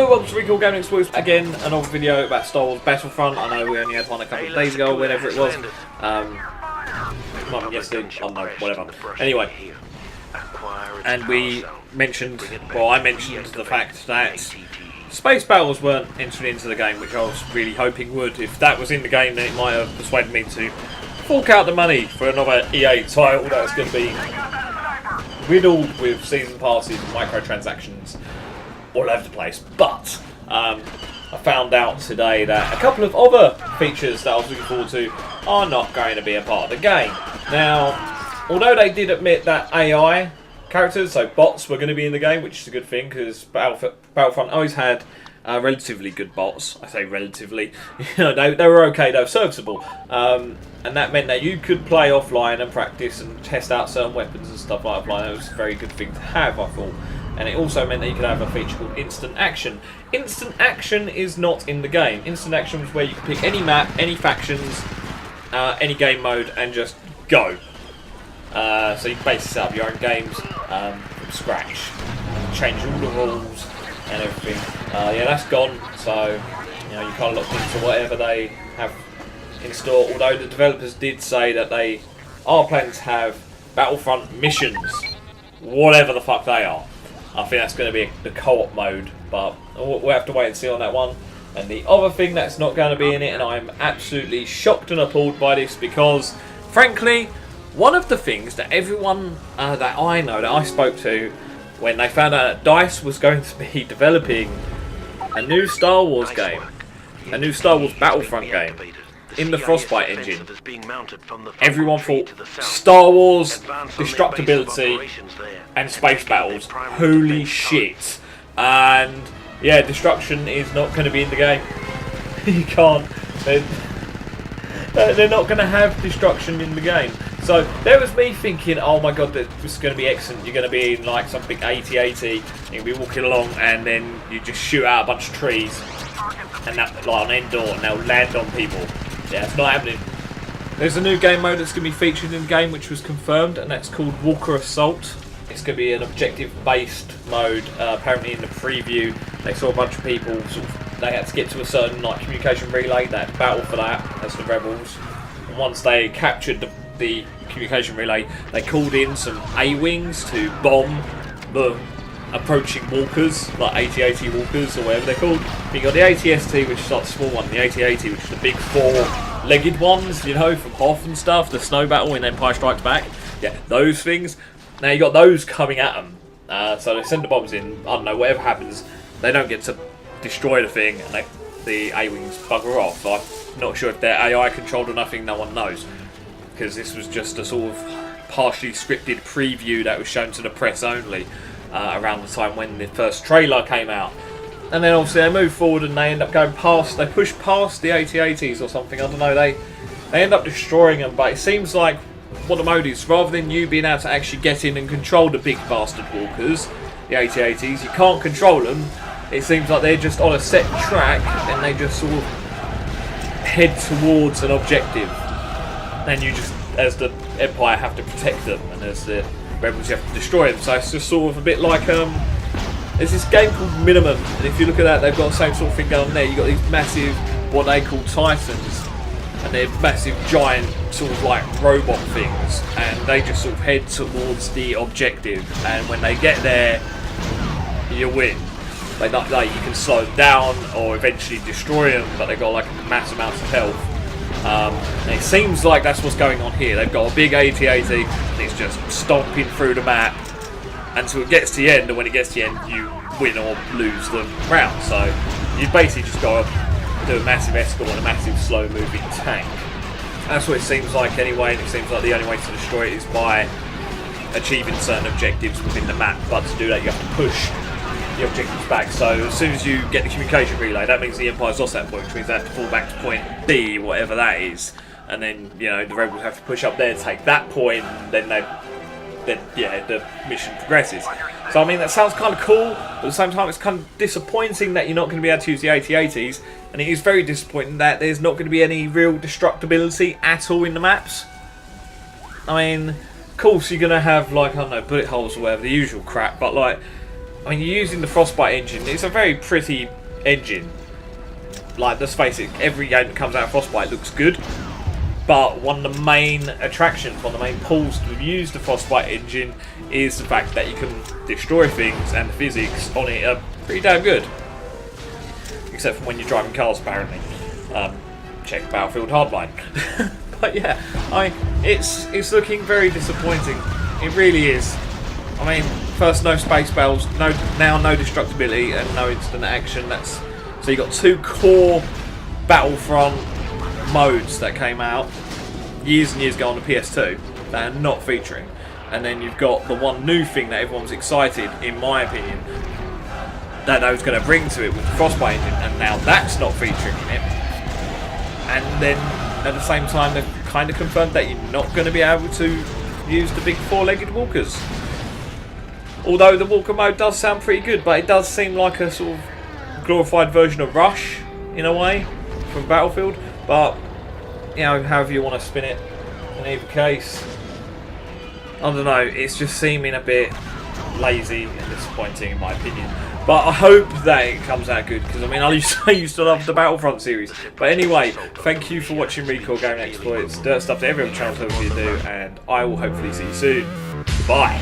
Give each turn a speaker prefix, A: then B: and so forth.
A: welcome to Recall Gaming Exploits. Again, another video about Star Wars Battlefront. I know we only had one a couple of days ago, whenever it was. Not yesterday, I don't know, whatever. Anyway, and we mentioned, well, I mentioned the fact that space battles weren't entered into the game, which I was really hoping would. If that was in the game, then it might have persuaded me to fork out the money for another EA title that's going to be riddled with season passes and microtransactions all over the place. But I found out today that a couple of other features that I was looking forward to are not going to be a part of the game. Now, although they did admit that AI characters, so bots, were going to be in the game, which is a good thing because Battlefront always had relatively good bots. I say relatively, you know, they were okay, they were serviceable, and that meant that you could play offline and practice and test out certain weapons and stuff like offline. It was a very good thing to have, I thought. And it also meant that you could have a feature called Instant Action. Instant Action is not in the game. Instant Action is where you can pick any map, any factions, any game mode, and just go. So you can basically set up your own games from scratch, change all the rules and everything. Yeah, that's gone. So you know, you kind of locked into whatever they have in store. Although the developers did say that they are planning to have Battlefront missions, whatever the fuck they are. I think that's going to be the co-op mode, but we'll have to wait and see on that one. And the other thing that's not going to be in it, and I'm absolutely shocked and appalled by this, because frankly, one of the things that everyone that I know, that I spoke to, when they found out that DICE was going to be developing a new Star Wars game, a new Star Wars Battlefront game, in the Frostbite engine, everyone thought Star Wars, destructibility, and space battles. Holy shit. And yeah, destruction is not going to be in the game. You can't. They're not going to have destruction in the game. So there was me thinking, oh my god, this is going to be excellent. You're going to be in like something 80-80, you'll be walking along and then you just shoot out a bunch of trees and that, like on Endor, and they'll land on people. Yeah, it's not happening. There's a new game mode that's going to be featured in the game, which was confirmed, and that's called Walker Assault. It's going to be an objective-based mode. Apparently in the preview, they saw a bunch of people, they had to get to a certain like communication relay, they had to battle for that as the rebels. And once they captured the communication relay, they called in some A-Wings to bomb the approaching walkers, like AT-AT walkers or whatever they're called. You got the AT-ST, which is like the small one, the AT-AT, which is the big four-legged ones, you know, from Hoth and stuff, the snow battle in Empire Strikes Back. Yeah, those things. Now you got those coming at them. So they send the bombs in, I don't know, whatever happens, they don't get to destroy the thing, and the A-Wings bugger off. I'm not sure if they're AI controlled or nothing, no one knows. Because this was just a sort of partially scripted preview that was shown to the press only. Around the time when the first trailer came out, and then obviously they move forward and they end up going past, they push past the AT-ATs or something, I don't know, they end up destroying them. But it seems like what the mode is, rather than you being able to actually get in and control the big bastard walkers, the AT-ATs, you can't control them. It seems like they're just on a set track and they just sort of head towards an objective, and you just, as the Empire, have to protect them, and as the rebels, you have to destroy them. So it's just sort of a bit like there's this game called Minimum, and if you look at that, they've got the same sort of thing going on there. You've got these massive, what they call Titans, and they're massive giant sort of like robot things, and they just sort of head towards the objective, and when they get there, you win. You can slow them down or eventually destroy them, but they've got like mass amounts of health. And it seems like that's what's going on here. They've got a big AT-AT and it's just stomping through the map until it gets to the end, and when it gets to the end you win or lose the round. So you basically just got to do a massive escort on a massive slow moving tank. That's what it seems like anyway, and it seems like the only way to destroy it is by achieving certain objectives within the map. But to do that you have to push the objectives back. So as soon as you get the communication relay, that means the Empire's lost that point, which means they have to fall back to point B, whatever that is, and then, you know, the rebels have to push up there, take that point, and then yeah, the mission progresses. So I mean, that sounds kind of cool, but at the same time it's kind of disappointing that you're not going to be able to use the AT-ATs, and it is very disappointing that there's not going to be any real destructibility at all in the maps. I mean, of course you're going to have, like, I don't know, bullet holes or whatever, the usual crap, but like, I mean, you're using the Frostbite engine. It's a very pretty engine. Like, let's face it, every game that comes out of Frostbite looks good, but one of the main attractions, one of the main pulls to use the Frostbite engine is the fact that you can destroy things, and the physics on it are pretty damn good. Except for when you're driving cars, apparently. Check Battlefield Hardline. But yeah, it's looking very disappointing. It really is. I mean, first no space battles, now no destructibility and no instant action. So you got 2 core Battlefront modes that came out years and years ago on the PS2 that are not featuring, and then you've got the one new thing that everyone's excited, in my opinion, that they was going to bring to it with the Frostbite engine, and now that's not featuring in it. And then at the same time they've kind of confirmed that you're not going to be able to use the big 4-legged walkers. Although the walker mode does sound pretty good, but it does seem like a sort of glorified version of Rush in a way from Battlefield. But you know, however you want to spin it, in either case, I don't know, it's just seeming a bit lazy and disappointing in my opinion. But I hope that it comes out good, because I mean, I used to love the Battlefront series. But anyway, thank you for watching Recoil Gaming Exploits, dirt stuff that every other channel tells you to do, and I will hopefully see you soon. Bye.